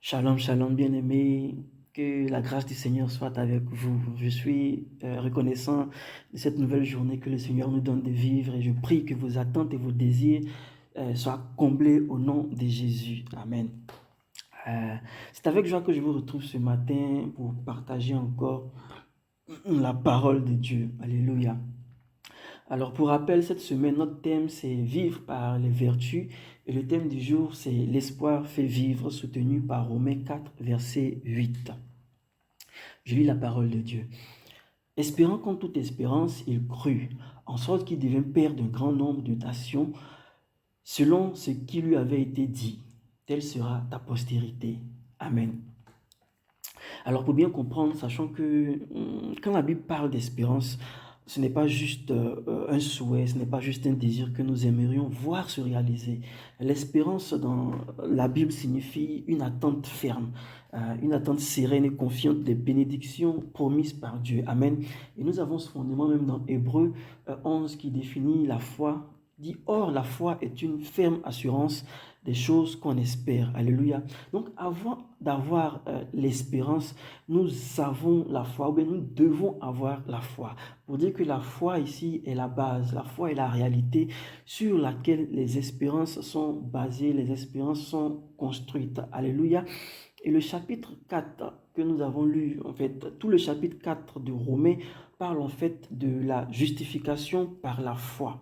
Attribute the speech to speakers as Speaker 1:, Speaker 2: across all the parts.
Speaker 1: Shalom, shalom, bien-aimés. Que la grâce du Seigneur soit avec vous. Je suis reconnaissant de cette nouvelle journée que le Seigneur nous donne de vivre et je prie que vos attentes et vos désirs soient comblés au nom de Jésus. Amen. Euh, c'est avec joie que je vous retrouve ce matin pour partager encore la parole de Dieu. Alléluia. Alors pour rappel, cette semaine, notre thème c'est vivre par les vertus et le thème du jour c'est l'espoir fait vivre soutenu par Romains 4 verset 8. Je lis la parole de Dieu. Espérant contre toute espérance, il crut, en sorte qu'il devint père d'un grand nombre de nations, selon ce qui lui avait été dit. Telle sera ta postérité. Amen. Alors pour bien comprendre, sachant que quand la Bible parle d'espérance, ce n'est pas juste un souhait, ce n'est pas juste un désir que nous aimerions voir se réaliser. L'espérance dans la Bible signifie une attente ferme, une attente sereine et confiante des bénédictions promises par Dieu. Amen. Et nous avons ce fondement même dans Hébreux 11 qui définit la foi. Dit, or, la foi est une ferme assurance des choses qu'on espère. Alléluia. Donc, avant d'avoir l'espérance, nous avons la foi, ou bien nous devons avoir la foi. Pour dire que la foi ici est la base, la foi est la réalité sur laquelle les espérances sont basées, les espérances sont construites. Alléluia. Et le chapitre 4 que nous avons lu, en fait, tout le chapitre 4 de Romains parle en fait de la justification par la foi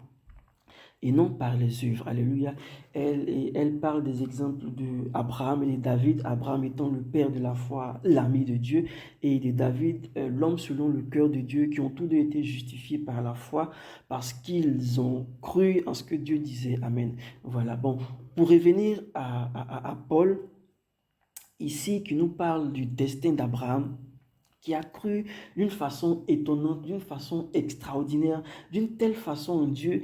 Speaker 1: et non par les œuvres. Alléluia. Elle parle des exemples d'Abraham et de David, Abraham étant le père de la foi, l'ami de Dieu, et de David, l'homme selon le cœur de Dieu, qui ont tous deux été justifiés par la foi, parce qu'ils ont cru en ce que Dieu disait. Amen. Voilà, bon, pour revenir à Paul, ici, qui nous parle du destin d'Abraham, qui a cru d'une façon étonnante, d'une façon extraordinaire, d'une telle façon en Dieu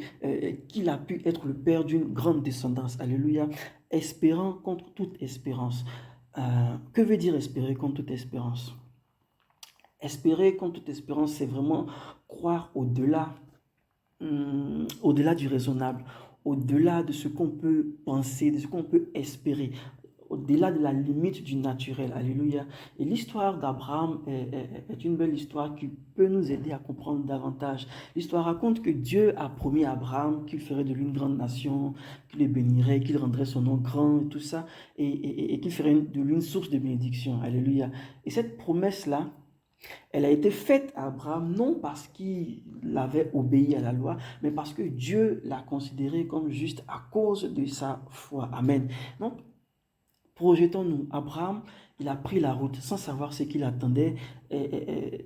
Speaker 1: qu'il a pu être le père d'une grande descendance. Alléluia. Espérant contre toute espérance. Que veut dire espérer contre toute espérance? Espérer contre toute espérance, c'est vraiment croire au-delà, au-delà du raisonnable, au-delà de ce qu'on peut penser, de ce qu'on peut espérer, au-delà de la limite du naturel. Alléluia. Et l'histoire d'Abraham est une belle histoire qui peut nous aider à comprendre davantage. L'histoire raconte que Dieu a promis à Abraham qu'il ferait de lui une grande nation, qu'il le bénirait, qu'il rendrait son nom grand et tout ça, et qu'il ferait de lui une source de bénédiction. Alléluia. Et cette promesse-là, elle a été faite à Abraham non parce qu'il avait obéi à la loi, mais parce que Dieu l'a considéré comme juste à cause de sa foi. Amen. Donc, projetons-nous, Abraham, il a pris la route sans savoir ce qu'il attendait,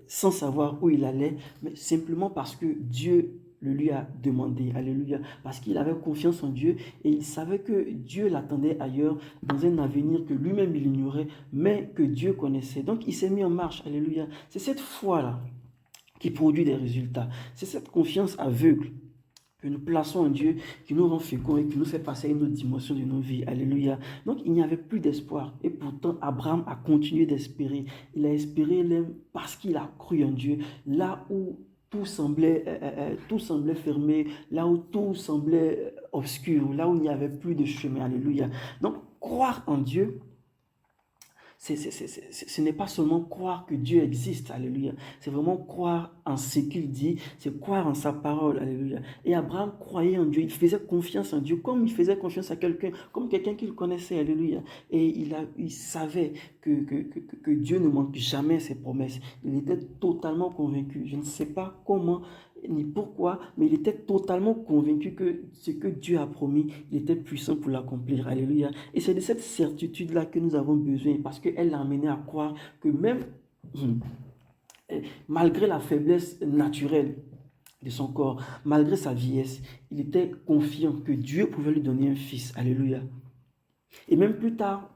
Speaker 1: sans savoir où il allait, mais simplement parce que Dieu le lui a demandé. Alléluia. Parce qu'il avait confiance en Dieu et il savait que Dieu l'attendait ailleurs, dans un avenir que lui-même il ignorait, mais que Dieu connaissait. Donc il s'est mis en marche. Alléluia. C'est cette foi-là qui produit des résultats. C'est cette confiance aveugle que nous plaçons en Dieu, qui nous rend féconds et qui nous fait passer à une autre dimension de nos vies. Alléluia. Donc, il n'y avait plus d'espoir. Et pourtant, Abraham a continué d'espérer. Il a espéré parce qu'il a cru en Dieu. Là où tout semblait fermé, là où tout semblait obscur, là où il n'y avait plus de chemin. Alléluia. Donc, croire en Dieu, ce n'est pas seulement croire que Dieu existe, alléluia. C'est vraiment croire en ce qu'il dit, c'est croire en sa parole, alléluia. Et Abraham croyait en Dieu, il faisait confiance en Dieu, comme il faisait confiance à quelqu'un, comme quelqu'un qu'il connaissait, alléluia. Et il savait que Dieu ne manque jamais ses promesses. Il était totalement convaincu. Je ne sais pas comment ni pourquoi, mais il était totalement convaincu que ce que Dieu a promis, il était puissant pour l'accomplir. Alléluia. Et c'est de cette certitude-là que nous avons besoin, parce qu'elle l'a amené à croire que même malgré la faiblesse naturelle de son corps, malgré sa vieillesse, il était confiant que Dieu pouvait lui donner un fils. Alléluia. Et même plus tard,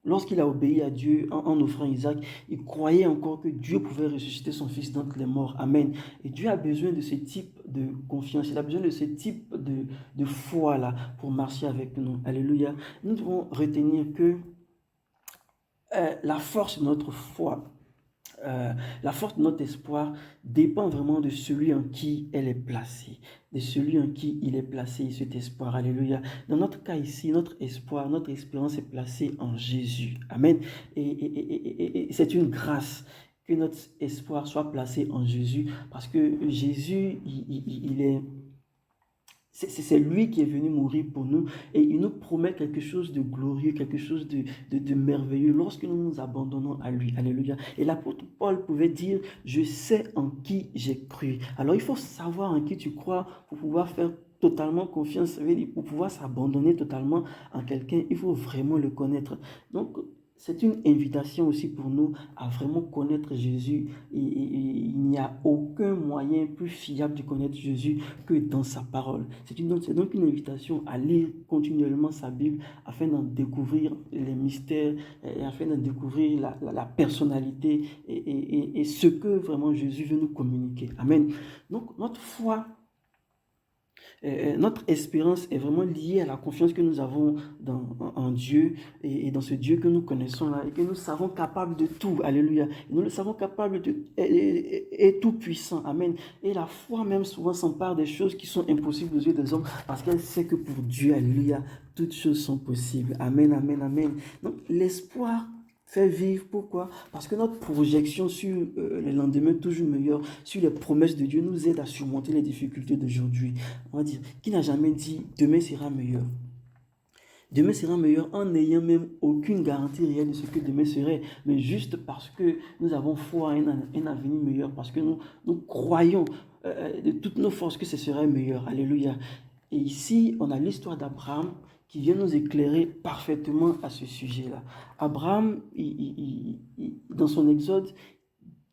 Speaker 1: lorsqu'il a obéi à Dieu en offrant Isaac, il croyait encore que Dieu pouvait ressusciter son fils d'entre les morts. Amen. Et Dieu a besoin de ce type de confiance, il a besoin de ce type de foi-là pour marcher avec nous. Alléluia. Nous devons retenir que la force de notre foi La force de notre espoir dépend vraiment de celui en qui elle est placée, de celui en qui il est placé, cet espoir. Alléluia. Dans notre cas ici, notre espoir, notre espérance est placée en Jésus. Amen. Et c'est une grâce que notre espoir soit placé en Jésus, parce que Jésus, il est... C'est lui qui est venu mourir pour nous et il nous promet quelque chose de glorieux, quelque chose de merveilleux lorsque nous nous abandonnons à lui. Alléluia. Et l'apôtre Paul pouvait dire, je sais en qui j'ai cru. Alors il faut savoir en qui tu crois pour pouvoir faire totalement confiance, ça veut dire pour pouvoir s'abandonner totalement en quelqu'un, il faut vraiment le connaître. Donc, c'est une invitation aussi pour nous à vraiment connaître Jésus. Il n'y a aucun moyen plus fiable de connaître Jésus que dans sa parole. C'est donc une invitation à lire continuellement sa Bible afin d'en découvrir les mystères et afin d'en découvrir la personnalité et ce que vraiment Jésus veut nous communiquer. Amen. Donc notre foi, notre espérance est vraiment liée à la confiance que nous avons en Dieu et dans ce Dieu que nous connaissons là et que nous savons capable de tout. Alléluia. Et nous le savons capable de et tout puissant. Amen. Et la foi même souvent s'empare des choses qui sont impossibles aux yeux des hommes parce qu'elle sait que pour Dieu, alléluia, toutes choses sont possibles. Amen, amen, amen. Donc l'espoir fait vivre. Pourquoi? Parce que notre projection sur les lendemains toujours meilleurs, sur les promesses de Dieu nous aide à surmonter les difficultés d'aujourd'hui. On va dire, qui n'a jamais dit demain sera meilleur? Demain sera meilleur en n'ayant même aucune garantie réelle de ce que demain serait, mais juste parce que nous avons foi à un avenir meilleur, parce que nous croyons de toutes nos forces que ce serait meilleur. Alléluia. Et ici, on a l'histoire d'Abraham qui vient nous éclairer parfaitement à ce sujet-là. Abraham, dans son exode,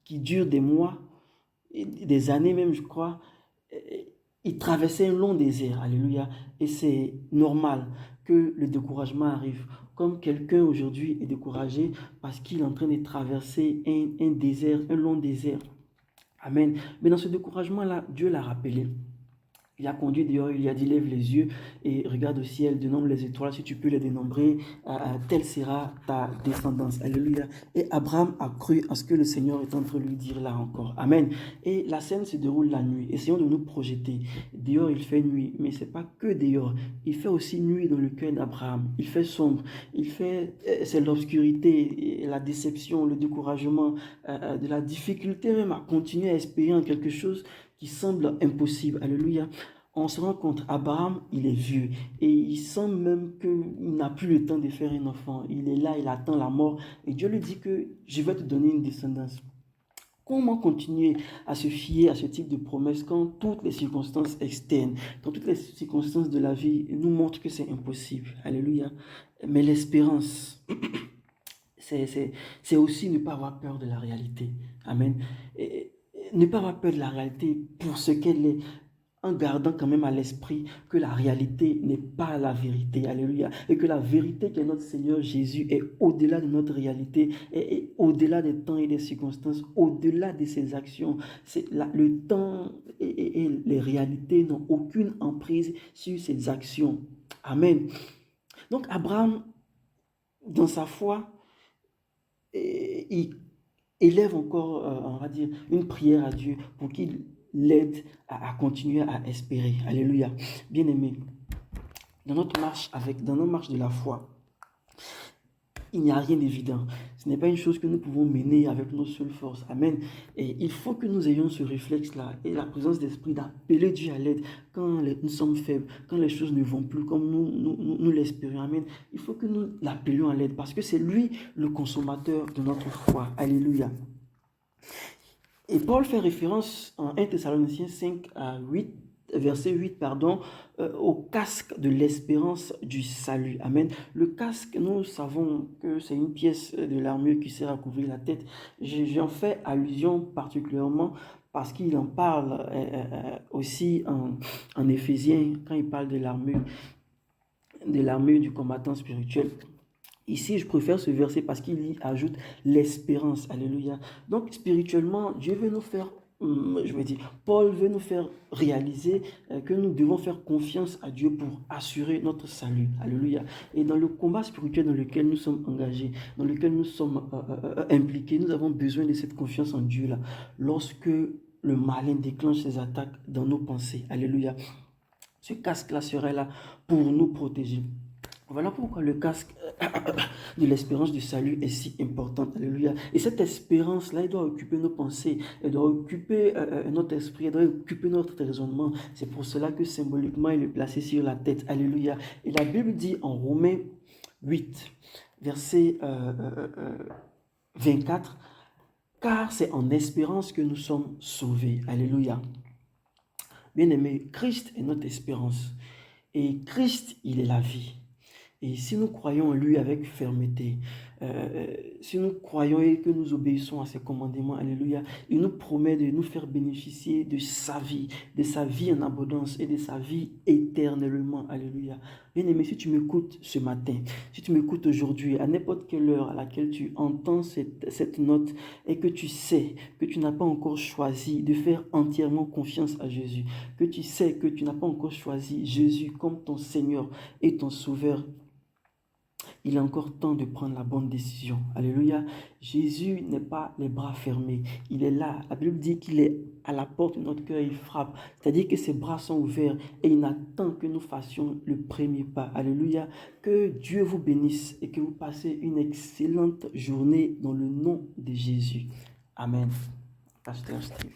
Speaker 1: qui dure des mois, des années même, je crois, il traversait un long désert. Alléluia. Et c'est normal que le découragement arrive. Comme quelqu'un aujourd'hui est découragé parce qu'il est en train de traverser un désert, un long désert. Amen. Mais dans ce découragement-là, Dieu l'a rappelé. Il a conduit dehors, il a dit lève les yeux et regarde au ciel, dénombre les étoiles, si tu peux les dénombrer, telle sera ta descendance. Alléluia. Et Abraham a cru à ce que le Seigneur est en train de lui dire là encore. Amen. Et la scène se déroule la nuit. Essayons de nous projeter. Dehors, il fait nuit, mais ce n'est pas que dehors. Il fait aussi nuit dans le cœur d'Abraham. Il fait sombre. C'est l'obscurité, la déception, le découragement, de la difficulté même à continuer à espérer en quelque chose qui semble impossible. Alléluia. On se rend compte, Abraham, il est vieux et il sent même qu'il n'a plus le temps de faire un enfant. Il est là, il attend la mort et Dieu lui dit que je vais te donner une descendance. Comment continuer à se fier à ce type de promesse quand toutes les circonstances externes, quand toutes les circonstances de la vie nous montrent que c'est impossible? Alléluia. Mais l'espérance, c'est aussi ne pas avoir peur de la réalité. Amen. Et ne pas avoir peur de la réalité pour ce qu'elle est, en gardant quand même à l'esprit que la réalité n'est pas la vérité. Alléluia. Et que la vérité qui est notre Seigneur Jésus est au-delà de notre réalité, et au-delà des temps et des circonstances, au-delà de ses actions. Le temps et les réalités n'ont aucune emprise sur ses actions. Amen. Donc Abraham, dans sa foi, il élève encore, on va dire, une prière à Dieu pour qu'il l'aide à continuer à espérer. Alléluia. Bien-aimés, dans notre marche de la foi, il n'y a rien d'évident. Ce n'est pas une chose que nous pouvons mener avec nos seules forces. Amen. Et il faut que nous ayons ce réflexe-là et la présence d'esprit d'appeler Dieu à l'aide quand nous sommes faibles, quand les choses ne vont plus comme nous l'espérons. Amen. Il faut que nous l'appelions à l'aide parce que c'est lui le consommateur de notre foi. Alléluia. Et Paul fait référence en 1 Thessaloniciens 5 à 8, verset 8, au casque de l'espérance du salut. Amen. Le casque, nous savons que c'est une pièce de l'armure qui sert à couvrir la tête. J'en fais allusion particulièrement parce qu'il en parle aussi en Éphésiens, quand il parle de l'armure du combattant spirituel. Ici, je préfère ce verset parce qu'il y ajoute l'espérance. Alléluia. Donc, spirituellement, Dieu veut nous faire je me dis, Paul veut nous faire réaliser que nous devons faire confiance à Dieu pour assurer notre salut. Alléluia. Et dans le combat spirituel dans lequel nous sommes engagés, dans lequel nous sommes impliqués, nous avons besoin de cette confiance en Dieu-là. Lorsque le malin déclenche ses attaques dans nos pensées. Alléluia. Ce casque-là serait là pour nous protéger. Voilà pourquoi le casque de l'espérance du salut est si important. Alléluia. Et cette espérance-là, elle doit occuper nos pensées, elle doit occuper notre esprit, elle doit occuper notre raisonnement. C'est pour cela que symboliquement, il est placé sur la tête. Alléluia. Et la Bible dit en Romains 8, verset 24, car c'est en espérance que nous sommes sauvés. Alléluia. Bien-aimé, Christ est notre espérance. Et Christ, il est la vie. Et si nous croyons en lui avec fermeté, si nous croyons et que nous obéissons à ses commandements, alléluia, il nous promet de nous faire bénéficier de sa vie en abondance et de sa vie éternellement, alléluia. Bien-aimé, si tu m'écoutes ce matin, si tu m'écoutes aujourd'hui, à n'importe quelle heure à laquelle tu entends cette note et que tu sais que tu n'as pas encore choisi de faire entièrement confiance à Jésus, que tu sais que tu n'as pas encore choisi Jésus comme ton Seigneur et ton Sauveur, il est encore temps de prendre la bonne décision. Alléluia. Jésus n'est pas les bras fermés. Il est là. La Bible dit qu'il est à la porte de notre cœur et il frappe. C'est-à-dire que ses bras sont ouverts et il n'attend que nous fassions le premier pas. Alléluia. Que Dieu vous bénisse et que vous passez une excellente journée dans le nom de Jésus. Amen. Pasteur Steve.